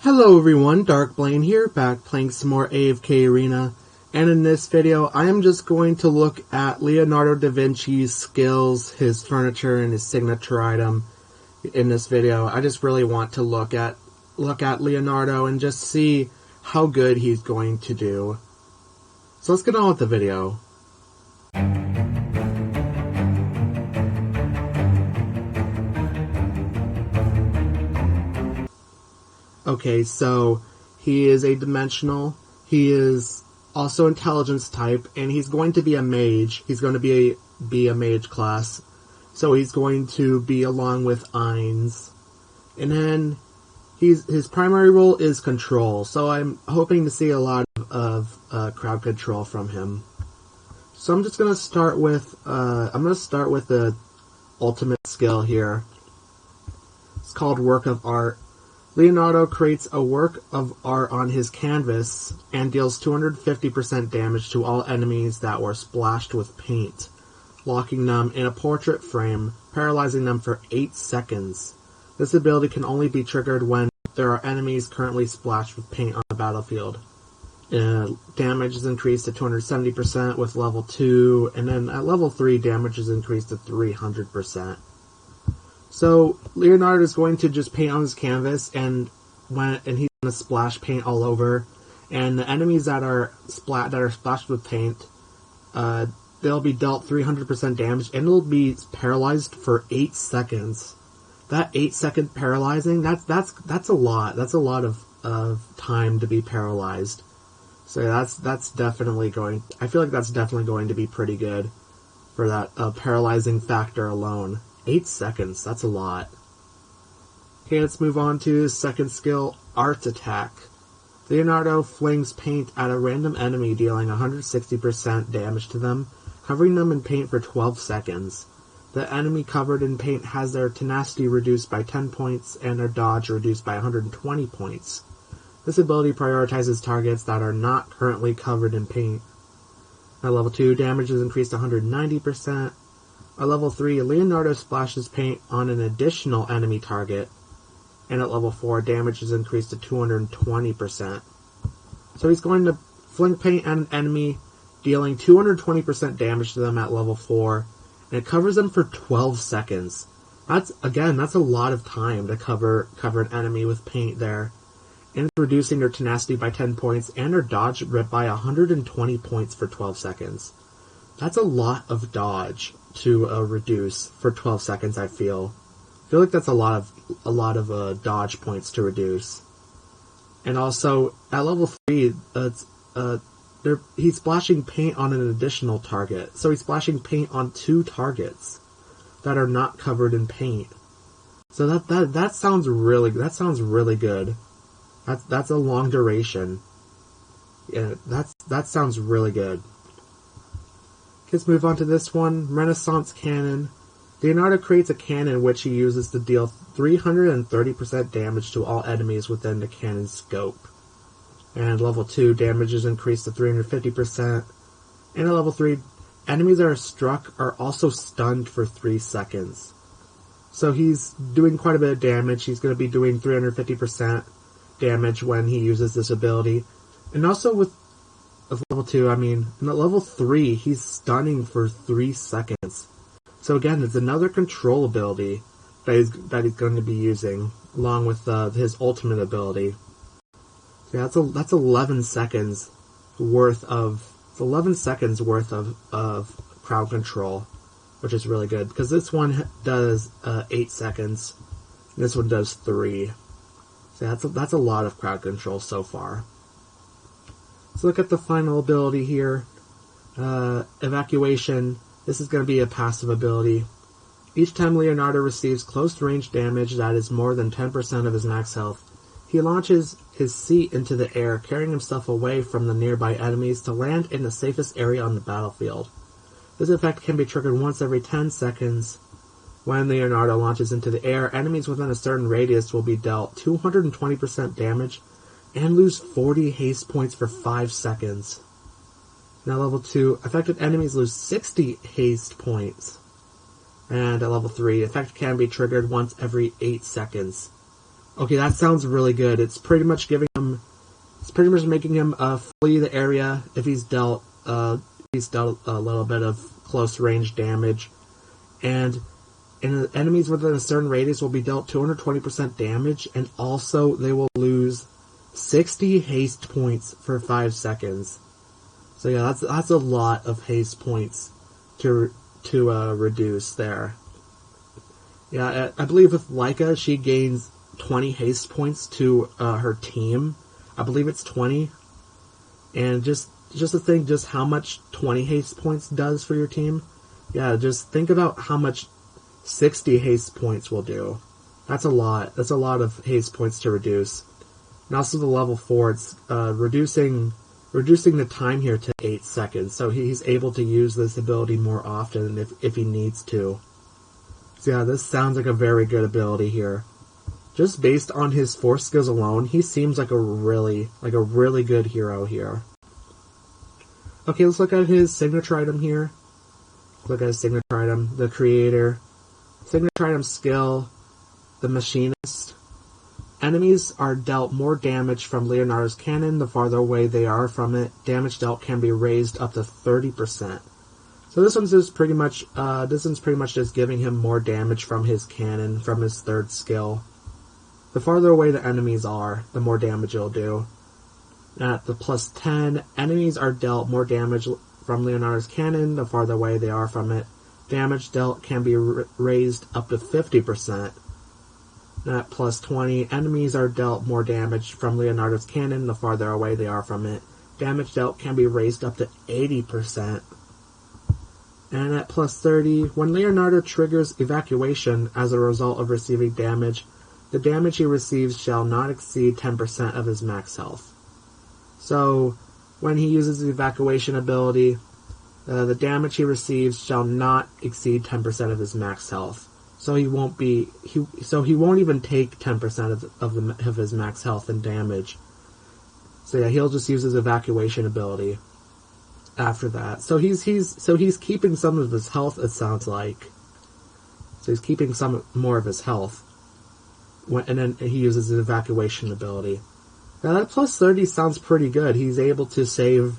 Hello everyone, Dark Blaine here, back playing some more AFK Arena, and in this video I am just going to look at Leonardo da Vinci's skills, his furniture, and his signature item in this video. I just really want to look at Leonardo and just see how good he's going to do. So let's get on with the video. Okay, so he is a dimensional, he is also intelligence type, and he's going to be a mage. He's going to be a mage class. So he's going to be along with Ainz. And then his primary role is control. So I'm hoping to see a lot of crowd control from him. So I'm just going to start with the ultimate skill here. It's called Work of Art. Leonardo creates a work of art on his canvas and deals 250% damage to all enemies that were splashed with paint, locking them in a portrait frame, paralyzing them for 8 seconds. This ability can only be triggered when there are enemies currently splashed with paint on the battlefield. Damage is increased to 270% with level 2, and then at level 3 damage is increased to 300%. So Leonardo is going to just paint on his canvas, and he's going to splash paint all over. And the enemies that are splashed with paint, they'll be dealt 300% damage, and it'll be paralyzed for 8 seconds. That 8-second paralyzing, that's a lot. That's a lot of time to be paralyzed. So that's definitely going. I feel like that's definitely going to be pretty good for that paralyzing factor alone. 8 seconds, that's a lot. Okay, let's move on to his second skill, Art Attack. Leonardo flings paint at a random enemy, dealing 160% damage to them, covering them in paint for 12 seconds. The enemy covered in paint has their tenacity reduced by 10 points and their dodge reduced by 120 points. This ability prioritizes targets that are not currently covered in paint. At level 2, damage is increased to 190%. At level 3, Leonardo splashes paint on an additional enemy target, and at level 4, damage is increased to 220%. So he's going to fling paint at an enemy, dealing 220% damage to them at level 4, and it covers them for 12 seconds. That's a lot of time to cover an enemy with paint there. And it's reducing their tenacity by 10 points, and their dodge by 120 points for 12 seconds. That's a lot of dodge to reduce for 12 seconds. I feel like that's a lot of dodge points to reduce. And also at level 3, he's splashing paint on an additional target. So he's splashing paint on 2 targets that are not covered in paint. So that sounds really good. That's a long duration. Yeah, that sounds really good. Let's move on to this one, Renaissance Cannon. Leonardo creates a cannon which he uses to deal 330% damage to all enemies within the cannon's scope. And level 2, damage is increased to 350%. And at level 3, enemies that are struck are also stunned for 3 seconds. So he's doing quite a bit of damage. He's going to be doing 350% damage when he uses this ability. And also with level 2, and at level 3, he's stunning for 3 seconds. So again, it's another control ability that he's going to be using, along with his ultimate ability. So yeah, that's 11 seconds worth of crowd control, which is really good, because this one does 8 seconds, and this one does 3. So that's a lot of crowd control so far. Let's look at the final ability here. Evacuation. This is going to be a passive ability. Each time Leonardo receives close range damage that is more than 10% of his max health, he launches his seat into the air, carrying himself away from the nearby enemies to land in the safest area on the battlefield. This effect can be triggered once every 10 seconds. When Leonardo launches into the air, enemies within a certain radius will be dealt 220% damage and lose 40 haste points for 5 seconds. Now level 2, affected enemies lose 60 haste points. And at level 3, effect can be triggered once every 8 seconds. Okay, that sounds really good. It's pretty much making him flee the area if he's dealt a little bit of close range damage, and enemies within a certain radius will be dealt 220% damage, and also they will lose 60 haste points for 5 seconds. So yeah, that's a lot of haste points to reduce there. Yeah, I believe with Leica, she gains 20 haste points to her team. I believe it's 20. And just to think just how much 20 haste points does for your team. Yeah, just think about how much 60 haste points will do. That's a lot. That's a lot of haste points to reduce. And also the level 4, it's reducing the time here to 8 seconds. So he's able to use this ability more often if he needs to. So yeah, this sounds like a very good ability here. Just based on his force skills alone, he seems like a really good hero here. Okay, let's look at his signature item here. Look at his signature item, the Creator. Signature item skill, the Machinist. Enemies are dealt more damage from Leonardo's cannon the farther away they are from it. Damage dealt can be raised up to 30%. So this one's pretty much just giving him more damage from his cannon, from his third skill. The farther away the enemies are, the more damage it'll do. At the plus 10, enemies are dealt more damage from Leonardo's cannon the farther away they are from it. Damage dealt can be raised up to 50%. At plus 20, enemies are dealt more damage from Leonardo's cannon the farther away they are from it. Damage dealt can be raised up to 80%. And at plus 30, when Leonardo triggers evacuation as a result of receiving damage, the damage he receives shall not exceed 10% of his max health. So, when he uses the evacuation ability, the damage he receives shall not exceed 10% of his max health. So he won't even take 10% of his max health in damage. So yeah, he'll just use his evacuation ability after that. So he's keeping some of his health, it sounds like. So he's keeping some more of his health. And then he uses his evacuation ability. Now that plus 30 sounds pretty good. He's able to save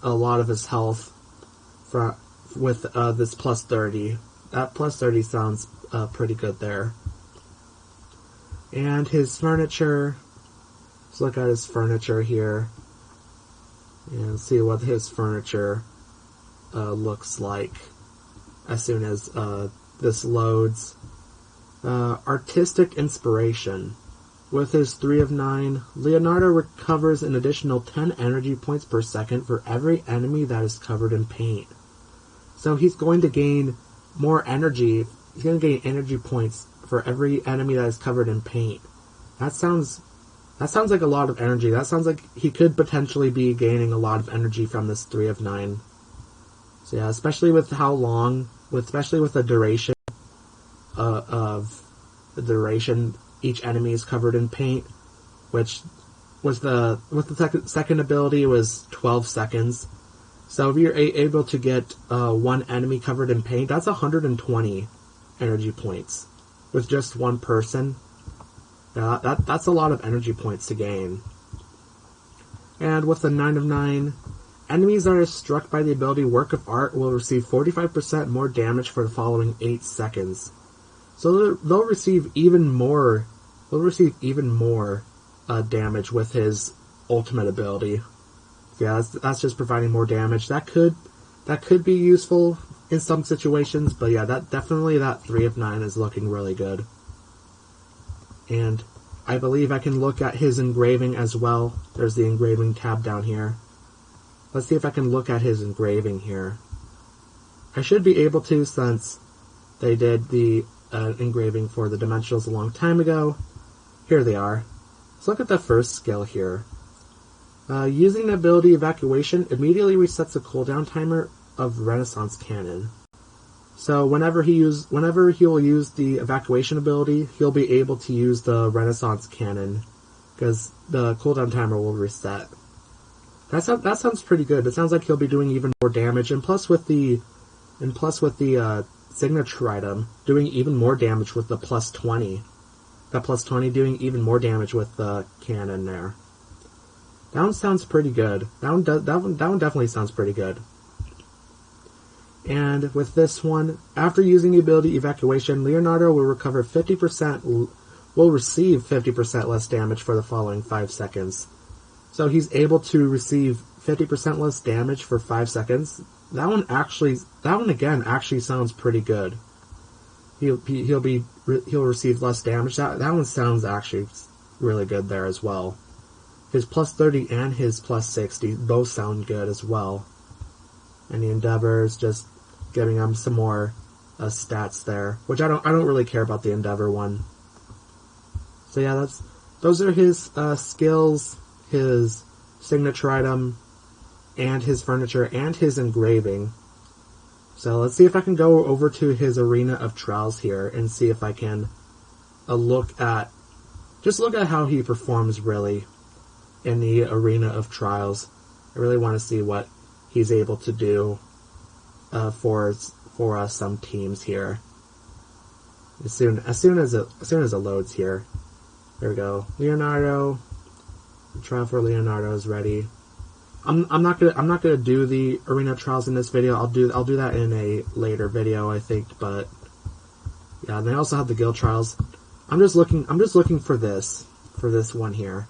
a lot of his health with this plus 30. That plus 30 sounds pretty good there. And his furniture. Let's look at his furniture here. And see what his furniture looks like as soon as this loads. Artistic inspiration. With his 3 of 9, Leonardo recovers an additional 10 energy points per second for every enemy that is covered in paint. So he's going to gain more energy. He's going to gain energy points for every enemy that is covered in paint. That sounds like a lot of energy. That sounds like he could potentially be gaining a lot of energy from this 3 of 9. So yeah, especially with the duration of the duration each enemy is covered in paint, which was the second ability was 12 seconds. So if you're able to get one enemy covered in paint, that's 120 energy points with just one person. That's a lot of energy points to gain. And with the 9 of 9, enemies that are struck by the ability Work of Art will receive 45% more damage for the following 8 seconds. So they'll receive even more. Damage with his ultimate ability. Yeah, that's just providing more damage. That could be useful in some situations, but yeah, that 3 of 9 is looking really good. And I believe I can look at his engraving as well. There's the engraving tab down here. Let's see if I can look at his engraving here. I should be able to, since they did the engraving for the dimensionals a long time ago. Here they are. Let's look at the first skill here. Using the ability Evacuation immediately resets the cooldown timer of Renaissance Cannon. So whenever he'll use the Evacuation ability, he'll be able to use the Renaissance Cannon because the cooldown timer will reset. That sounds pretty good. It sounds like he'll be doing even more damage, and plus with the signature item, doing even more damage with the plus 20. that plus 20 doing even more damage with the cannon there. That one sounds pretty good. That one definitely sounds pretty good. And with this one, after using the ability Evacuation, Leonardo will recover 50%, will receive 50% less damage for the following 5 seconds. So he's able to receive 50% less damage for 5 seconds. That one again actually sounds pretty good. He'll receive less damage. That one sounds actually really good there as well. His plus 30 and his plus 60 both sound good as well. And the Endeavor's just giving him some more stats there, which I don't really care about the Endeavor one. So yeah, those are his skills, his signature item, and his furniture, and his engraving. So let's see if I can go over to his Arena of Trials here and see if I can look at how he performs really in the Arena of Trials. I really want to see what he's able to do for some teams here. As soon as it loads here. There we go. Leonardo. The trial for Leonardo is ready. I'm not gonna do the Arena of Trials in this video. I'll do that in a later video, I think. But yeah, and they also have the Guild Trials. I'm just looking for this one here.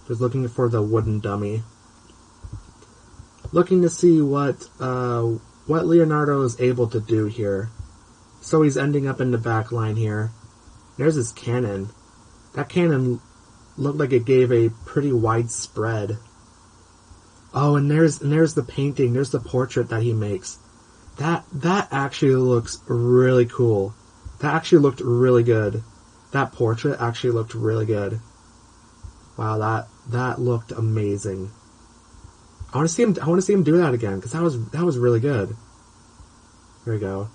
Just looking for the wooden dummy. Looking to see what Leonardo is able to do here. So he's ending up in the back line here. There's his cannon. That cannon looked like it gave a pretty wide spread. Oh, and there's the painting. There's the portrait that he makes. That actually looks really cool. That actually looked really good. That portrait actually looked really good. Wow, that looked amazing. I want to see him do that again, because that was really good. There we go.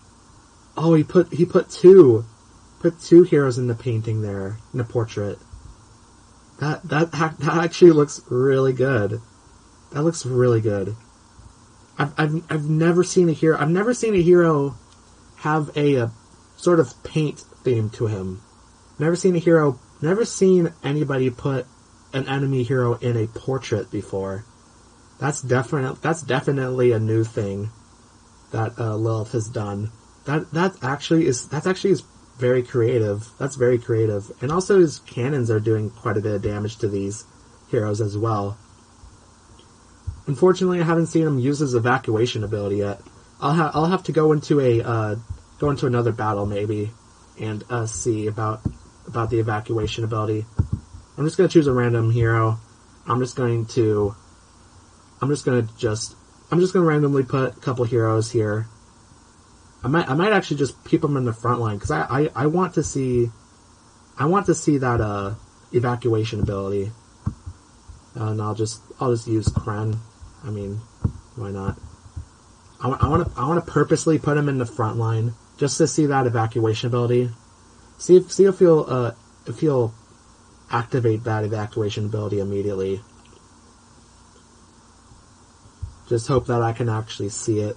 Oh, he put two heroes in the painting there, in the portrait. That actually looks really good. That looks really good. I've never seen a hero have a sort of paint theme to him. Never seen anybody put an enemy hero in a portrait before. That's definitely a new thing that Lilith has done. That actually is very creative. That's very creative. And also his cannons are doing quite a bit of damage to these heroes as well. Unfortunately, I haven't seen him use his evacuation ability yet. I'll have to go into another battle maybe and see about the evacuation ability. I'm just gonna choose a random hero. I'm just gonna randomly put a couple heroes here. I might actually just keep them in the front line because I want to see that evacuation ability. And I'll just use Kren. I mean, why not? I want to purposely put him in the front line just to see that evacuation ability. See if he'll activate that evacuation ability immediately. Just hope that I can actually see it.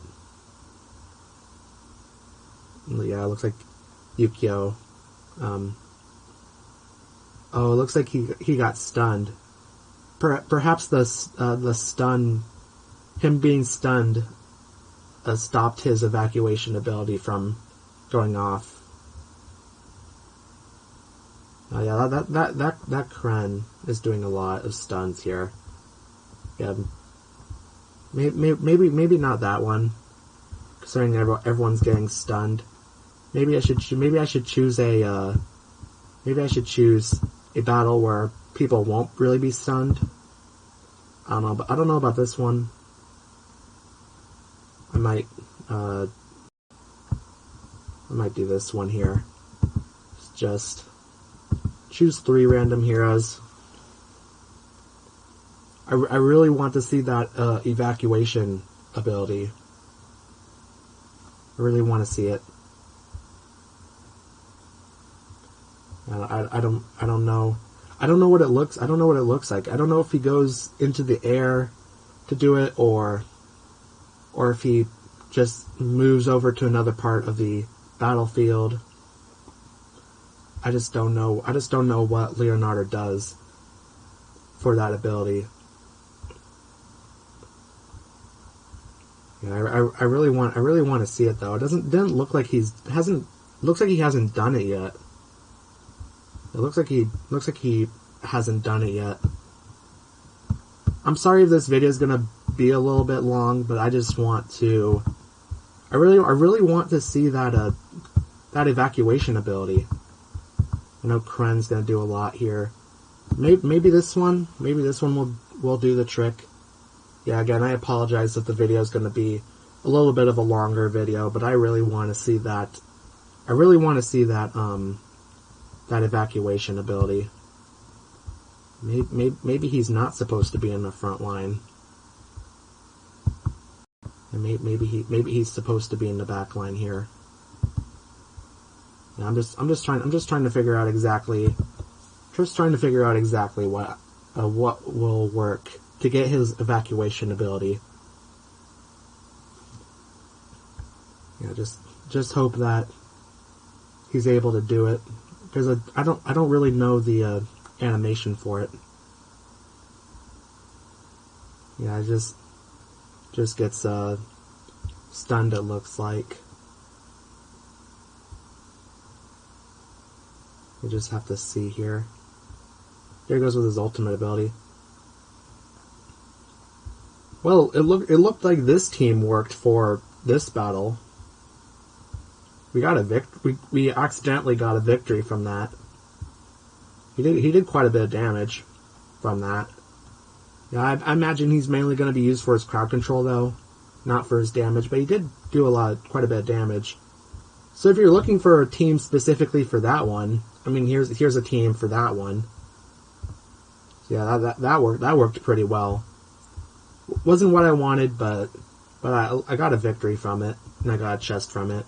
Yeah, it looks like Yukio. Oh, it looks like he got stunned. Perhaps the stun, him being stunned, stopped his evacuation ability from going off. Yeah, that Kren is doing a lot of stuns here. Yeah, maybe not that one, considering everyone's getting stunned. Maybe I should choose a battle where people won't really be stunned. I don't know about this one. I might do this one here. Just choose 3 random heroes. I really want to see that evacuation ability. I really want to see it. I don't know. I don't know what it looks like. I don't know if he goes into the air to do it or if he just moves over to another part of the battlefield. I just don't know. I just don't know what Leonardo does for that ability. Yeah, I really want to see it though. It didn't look like looks like he hasn't done it yet. It looks like he hasn't done it yet. I'm sorry if this video is gonna be a little bit long, but I just want to. I really want to see that that evacuation ability. I know Kren's gonna do a lot here. Maybe this one will do the trick. Yeah, again, I apologize if the video is going to be a little bit of a longer video, but I really want to see that. I really want to see that that evacuation ability. Maybe he's not supposed to be in the front line. And maybe he's supposed to be in the back line here. And I'm just trying to figure out exactly. Just trying to figure out exactly what will work to get his evacuation ability. Yeah, just hope that he's able to do it, because I don't really know the animation for it. Yeah, it just gets stunned, it looks like. You just have to see here. There he goes with his ultimate ability. Well, it looked like this team worked for this battle. We got a we accidentally got a victory from that. He did quite a bit of damage from that. Yeah, I imagine he's mainly going to be used for his crowd control though, not for his damage. But he did do quite a bit of damage. So if you're looking for a team specifically for that one, I mean, here's a team for that one. Yeah, that worked pretty well. Wasn't what I wanted, but I got a victory from it, and I got a chest from it.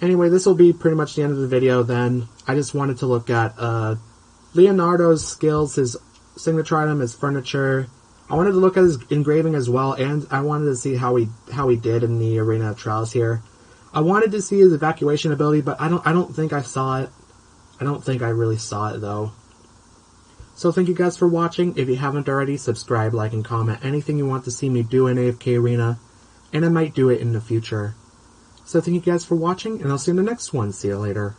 Anyway, this will be pretty much the end of the video then. I just wanted to look at Leonardo's skills, his signature item, his furniture. I wanted to look at his engraving as well, and I wanted to see how he did in the Arena of Trials here. I wanted to see his evacuation ability, but I don't think I saw it. I don't think I really saw it though. So thank you guys for watching. If you haven't already, subscribe, like, and comment anything you want to see me do in AFK Arena, and I might do it in the future. So thank you guys for watching, and I'll see you in the next one. See you later.